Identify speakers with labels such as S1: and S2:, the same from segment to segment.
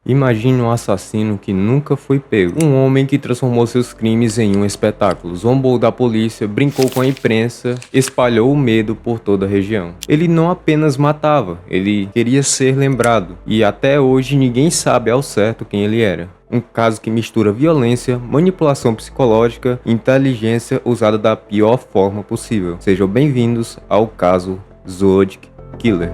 S1: Imagine um assassino que nunca foi pego. Um homem que transformou seus crimes em um espetáculo. Zombou da polícia, brincou com a imprensa, espalhou o medo por toda a região. Ele não apenas matava, ele queria ser lembrado. E até hoje ninguém sabe ao certo quem ele era. Um caso que mistura violência, manipulação psicológica e inteligência usada da pior forma possível. Sejam bem-vindos ao caso Zodiac Killer.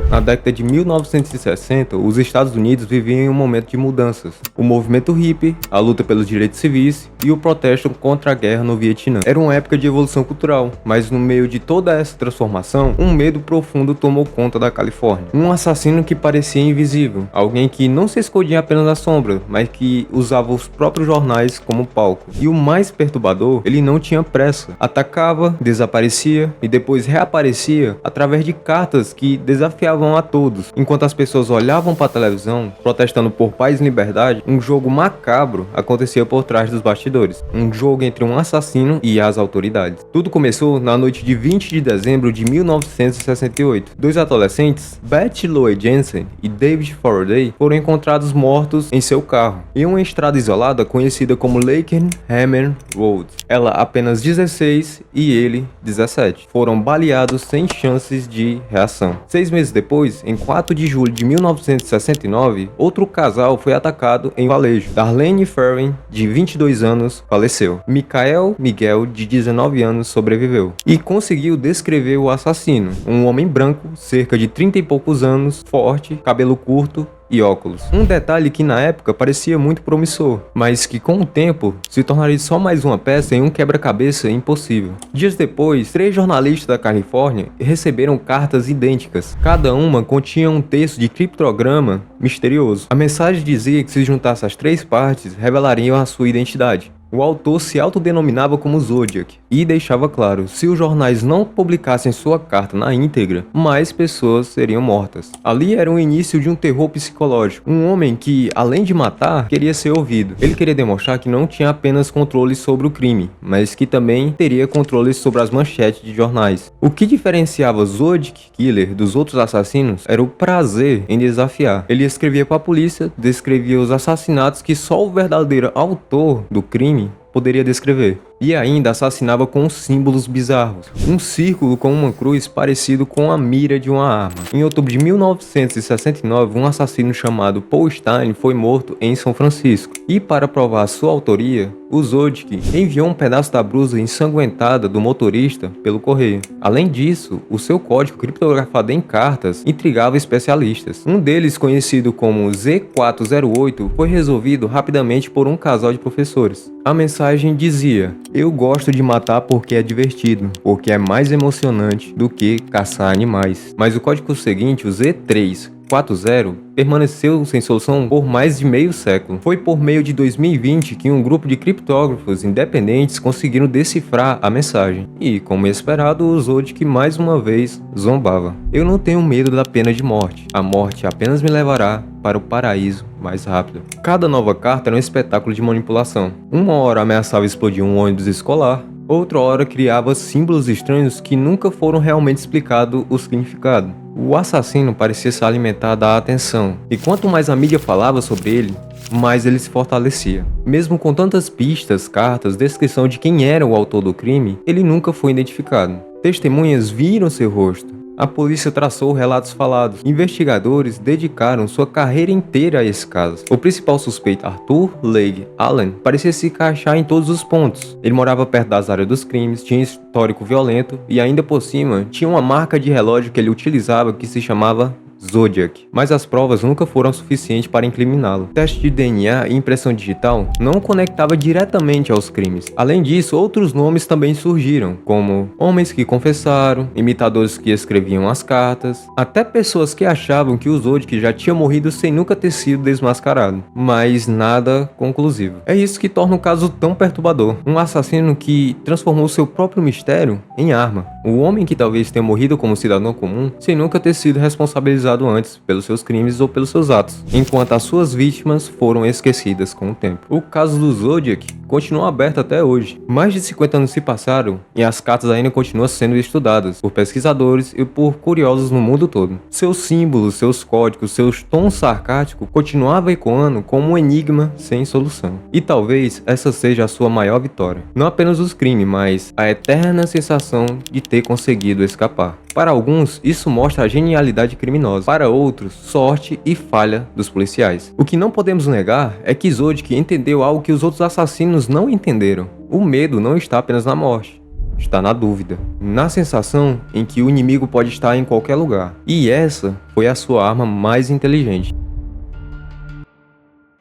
S1: Na década de 1960, os Estados Unidos viviam em um momento de mudanças. O movimento hippie, a luta pelos direitos civis e o protesto contra a guerra no Vietnã. Era uma época de evolução cultural, mas no meio de toda essa transformação, um medo profundo tomou conta da Califórnia. Um assassino que parecia invisível, alguém que não se escondia apenas na sombra, mas que usava os próprios jornais como palco. E o mais perturbador, ele não tinha pressa. Atacava, desaparecia e depois reaparecia através de cartas que desafiavam a todos. Enquanto as pessoas olhavam para a televisão, protestando por paz e liberdade, um jogo macabro acontecia por trás dos bastidores. Um jogo entre um assassino e as autoridades. Tudo começou na noite de 20 de dezembro de 1968. Dois adolescentes, Beth Loe Jensen e David Faraday, foram encontrados mortos em seu carro, em uma estrada isolada conhecida como Laken Hammer Road. Ela apenas 16 e ele 17. Foram baleados sem chances de reação. 6 meses depois, em 4 de julho de 1969, outro casal foi atacado em Valejo. Darlene Ferrin, de 22 anos, faleceu. Michael Miguel, de 19 anos, sobreviveu. E conseguiu descrever o assassino. Um homem branco, cerca de 30 e poucos anos, forte, cabelo curto e óculos. Um detalhe que na época parecia muito promissor, mas que com o tempo se tornaria só mais uma peça em um quebra-cabeça impossível. Dias depois, 3 jornalistas da Califórnia receberam cartas idênticas. Cada uma continha um texto de criptograma misterioso. A mensagem dizia que se juntasse as 3 partes, revelariam a sua identidade. O autor se autodenominava como Zodiac e deixava claro, se os jornais não publicassem sua carta na íntegra, mais pessoas seriam mortas. Ali era o início de um terror psicológico. Um homem que, além de matar, queria ser ouvido. Ele queria demonstrar que não tinha apenas controle sobre o crime, mas que também teria controle sobre as manchetes de jornais. O que diferenciava Zodiac Killer dos outros assassinos era o prazer em desafiar. Ele escrevia para a polícia, descrevia os assassinatos que só o verdadeiro autor do crime poderia descrever. E ainda assassinava com símbolos bizarros. Um círculo com uma cruz parecido com a mira de uma arma. Em outubro de 1969, um assassino chamado Paul Stine foi morto em São Francisco. E para provar sua autoria, o Zodiac enviou um pedaço da blusa ensanguentada do motorista pelo correio. Além disso, o seu código criptografado em cartas intrigava especialistas. Um deles, conhecido como Z408, foi resolvido rapidamente por um casal de professores. A mensagem dizia: "Eu gosto de matar porque é divertido, porque é mais emocionante do que caçar animais." Mas o código seguinte, o Z340, permaneceu sem solução por mais de meio século. Foi por meio de 2020 que um grupo de criptógrafos independentes conseguiram decifrar a mensagem. E, como esperado, o Zodiac mais uma vez zombava. "Eu não tenho medo da pena de morte. A morte apenas me levará para o paraíso mais rápido." Cada nova carta era um espetáculo de manipulação. Uma hora ameaçava explodir um ônibus escolar, outra hora criava símbolos estranhos que nunca foram realmente explicados o significado. O assassino parecia se alimentar da atenção, e quanto mais a mídia falava sobre ele, mais ele se fortalecia. Mesmo com tantas pistas, cartas, descrição de quem era o autor do crime, ele nunca foi identificado. Testemunhas viram seu rosto. A polícia traçou relatos falados. Investigadores dedicaram sua carreira inteira a esse caso. O principal suspeito, Arthur Leigh Allen, parecia se encaixar em todos os pontos. Ele morava perto das áreas dos crimes, tinha histórico violento e ainda por cima tinha uma marca de relógio que ele utilizava que se chamava Zodiac, mas as provas nunca foram suficientes para incriminá-lo. O teste de DNA e impressão digital não conectava diretamente aos crimes. Além disso, outros nomes também surgiram, como homens que confessaram, imitadores que escreviam as cartas, até pessoas que achavam que o Zodiac já tinha morrido sem nunca ter sido desmascarado, mas nada conclusivo. É isso que torna o caso tão perturbador. Um assassino que transformou seu próprio mistério em arma. O homem que talvez tenha morrido como cidadão comum sem nunca ter sido responsabilizado responsabilizado antes pelos seus crimes ou pelos seus atos, enquanto as suas vítimas foram esquecidas com o tempo. O caso do Zodiac continua aberto até hoje. Mais de 50 anos se passaram e as cartas ainda continuam sendo estudadas por pesquisadores e por curiosos no mundo todo. Seus símbolos, seus códigos, seus tons sarcásticos continuavam ecoando como um enigma sem solução. E talvez essa seja a sua maior vitória. Não apenas os crimes, mas a eterna sensação de ter conseguido escapar. Para alguns, isso mostra a genialidade criminosa. Para outros, sorte e falha dos policiais. O que não podemos negar é que Zodiac entendeu algo que os outros assassinos não entenderam. O medo não está apenas na morte. Está na dúvida, na sensação em que o inimigo pode estar em qualquer lugar. E essa foi a sua arma mais inteligente.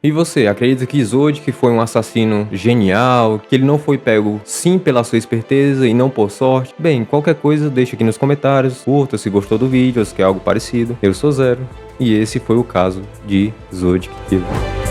S1: E você, acredita que Zodiac foi um assassino genial, que ele não foi pego sim pela sua esperteza e não por sorte? Bem, qualquer coisa deixa aqui nos comentários, curta se gostou do vídeo ou se quer algo parecido. Eu sou Zero, e esse foi o caso de Zodiac Killer.